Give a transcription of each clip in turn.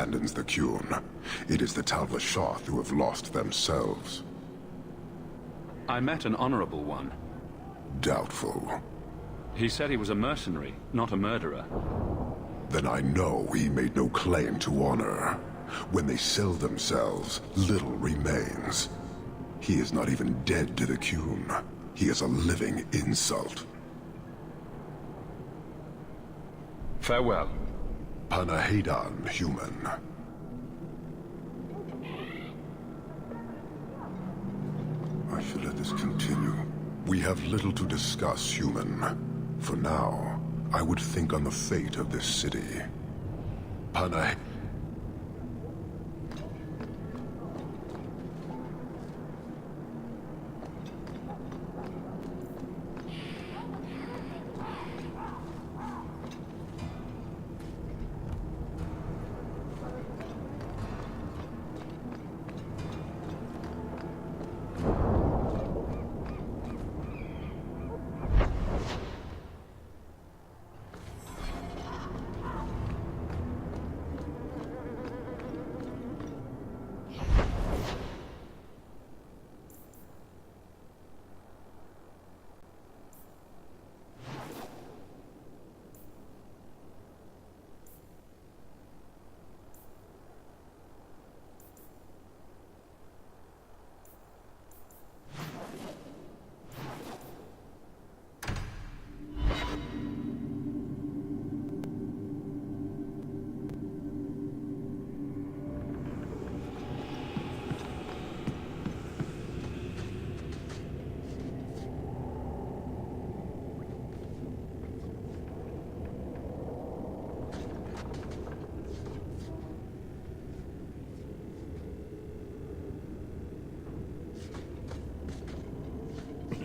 abandons the Qun. It is the Talvashoth who have lost themselves. I met an honorable one. Doubtful. He said he was a mercenary, not a murderer. Then I know he made no claim to honor. When they sell themselves, little remains. He is not even dead to the Qun. He is a living insult. Farewell. Panahedan, human. I should let this continue. We have little to discuss, human. For now, I would think on the fate of this city. Panah...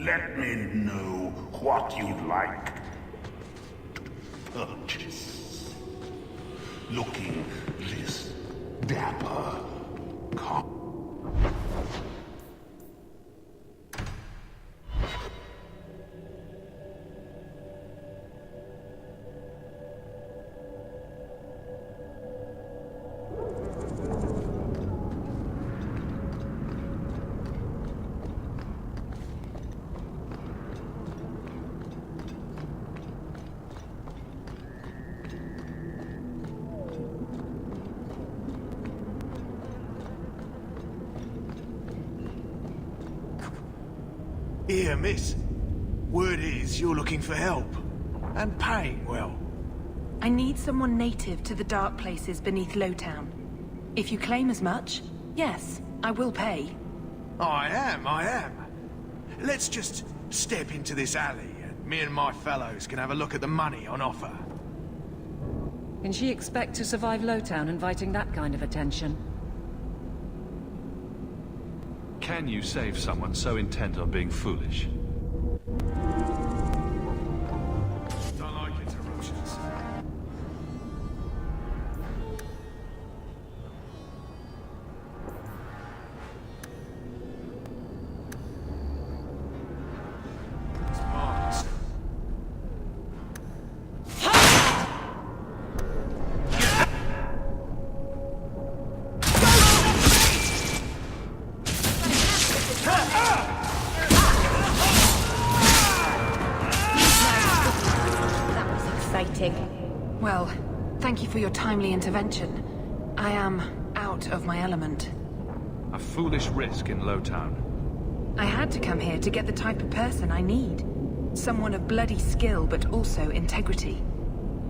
Let me know what you'd like to purchase. Looking this dapper, Here, miss. Word is you're looking for help. And paying well. I need someone native to the dark places beneath Lowtown. If you claim as much, yes, I will pay. I am. Let's just step into this alley, and me and my fellows can have a look at the money on offer. Can she expect to survive Lowtown inviting that kind of attention? Can you save someone so intent on being foolish? Don't like interruptions. Smart. Well, thank you for your timely intervention. I am out of my element. A foolish risk in Lowtown. I had to come here to get the type of person I need. Someone of bloody skill, but also integrity.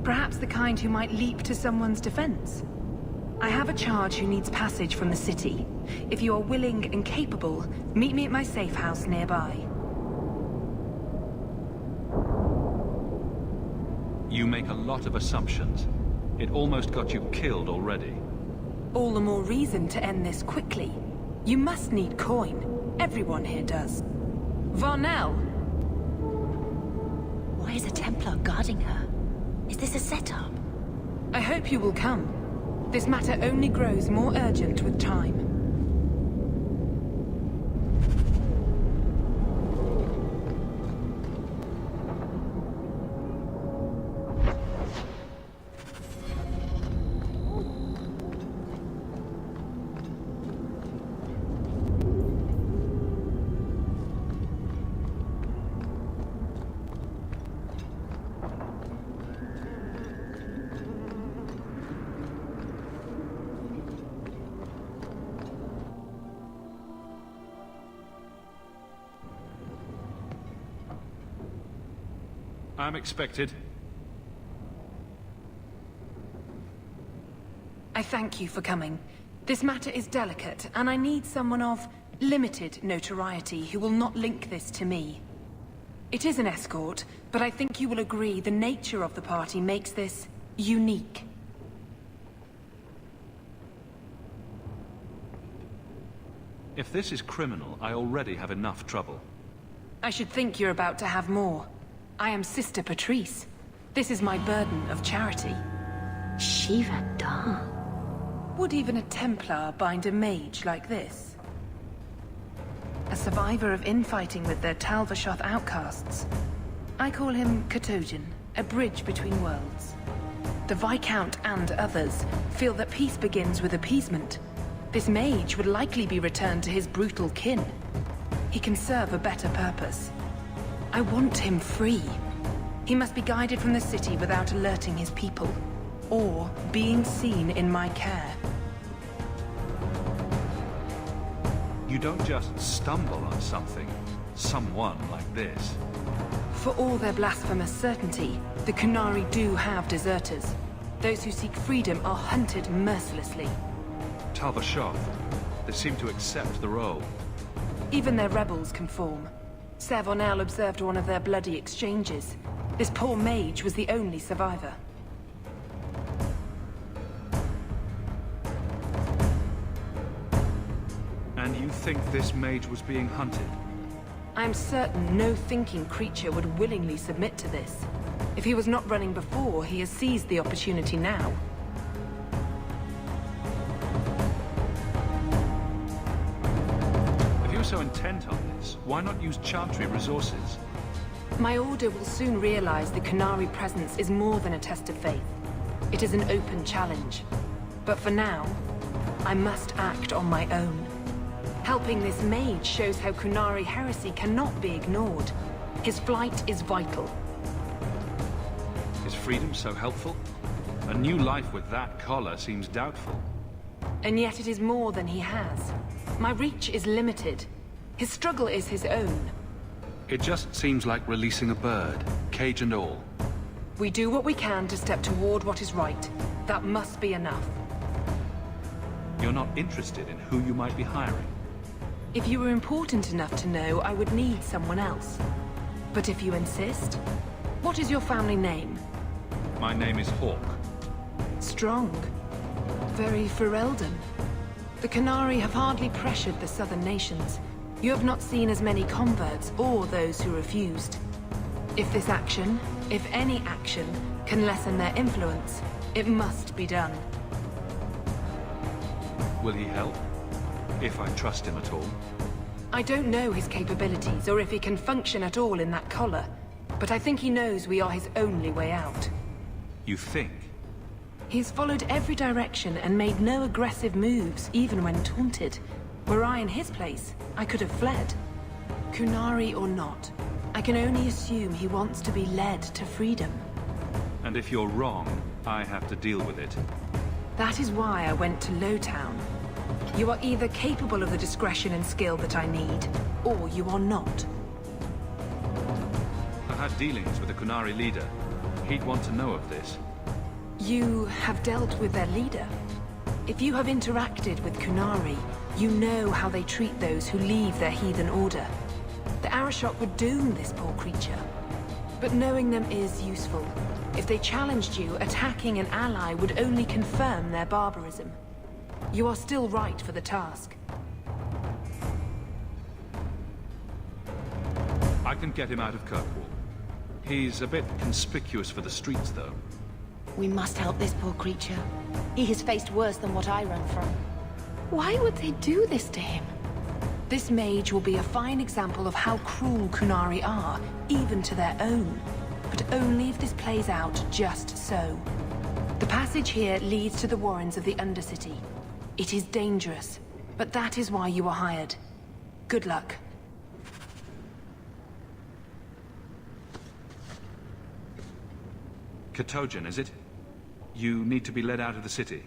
Perhaps the kind who might leap to someone's defense. I have a charge who needs passage from the city. If you are willing and capable, meet me at my safe house nearby. You make a lot of assumptions. It almost got you killed already. All the more reason to end this quickly. You must need coin. Everyone here does. Varnell! Why is a Templar guarding her? Is this a setup? I hope you will come. This matter only grows more urgent with time. I'm expected. I thank you for coming. This matter is delicate, and I need someone of limited notoriety who will not link this to me. It is an escort, but I think you will agree the nature of the party makes this unique. If this is criminal, I already have enough trouble. I should think you're about to have more. I am Sister Patrice. This is my burden of charity. Shiva Da. Would even a Templar bind a mage like this? A survivor of infighting with their Talvashoth outcasts. I call him Ketojan, a bridge between worlds. The Viscount and others feel that peace begins with appeasement. This mage would likely be returned to his brutal kin. He can serve a better purpose. I want him free. He must be guided from the city without alerting his people, or being seen in my care. You don't just stumble on someone like this. For all their blasphemous certainty, the Kunari do have deserters. Those who seek freedom are hunted mercilessly. Talvashoth, they seem to accept the role. Even their rebels conform. Savonel observed one of their bloody exchanges. This poor mage was the only survivor. And you think this mage was being hunted? I'm certain no thinking creature would willingly submit to this. If he was not running before, he has seized the opportunity now. If you're so intent on this, why not use Chantry resources? My order will soon realize the Kunari presence is more than a test of faith. It is an open challenge. But for now, I must act on my own. Helping this mage shows how Kunari heresy cannot be ignored. His flight is vital. Is freedom so helpful? A new life with that collar seems doubtful. And yet it is more than he has. My reach is limited. His struggle is his own. It just seems like releasing a bird, cage and all. We do what we can to step toward what is right. That must be enough. You're not interested in who you might be hiring. If you were important enough to know, I would need someone else. But if you insist, what is your family name? My name is Hawk. Strong. Very Ferelden. The Kunari have hardly pressured the southern nations. You have not seen as many converts or those who refused. If this action, if any action, can lessen their influence, it must be done. Will he help? If I trust him at all. I don't know his capabilities or if he can function at all in that collar, but I think he knows we are his only way out. You think? He's followed every direction and made no aggressive moves, even when taunted. Were I in his place, I could have fled. Kunari or not, I can only assume he wants to be led to freedom. And if you're wrong, I have to deal with it. That is why I went to Lowtown. You are either capable of the discretion and skill that I need, or you are not. I had dealings with the Kunari leader. He'd want to know of this. You have dealt with their leader. If you have interacted with Kunari, you know how they treat those who leave their heathen order. The Arashok would doom this poor creature. But knowing them is useful. If they challenged you, attacking an ally would only confirm their barbarism. You are still right for the task. I can get him out of Kirkwall. He's a bit conspicuous for the streets, though. We must help this poor creature. He has faced worse than what I run from. Why would they do this to him? This mage will be a fine example of how cruel Kunari are, even to their own. But only if this plays out just so. The passage here leads to the warrens of the Undercity. It is dangerous, but that is why you are hired. Good luck. Ketojan, is it? You need to be led out of the city.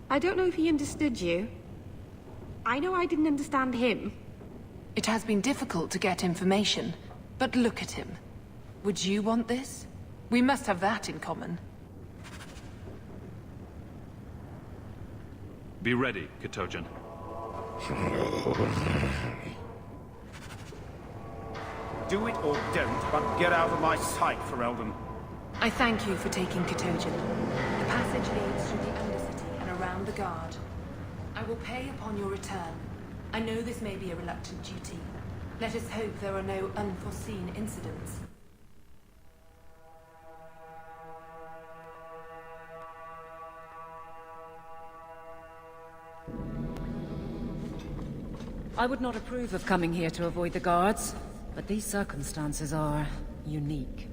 I don't know if he understood you. I know I didn't understand him. It has been difficult to get information, but look at him. Would you want this? We must have that in common. Be ready, Ketojan. Do it or don't, but get out of my sight, Ferelden. I thank you for taking Ketojan. The passage leads through the Undercity and around the Guard. I will pay upon your return. I know this may be a reluctant duty. Let us hope there are no unforeseen incidents. I would not approve of coming here to avoid the guards, but these circumstances are unique.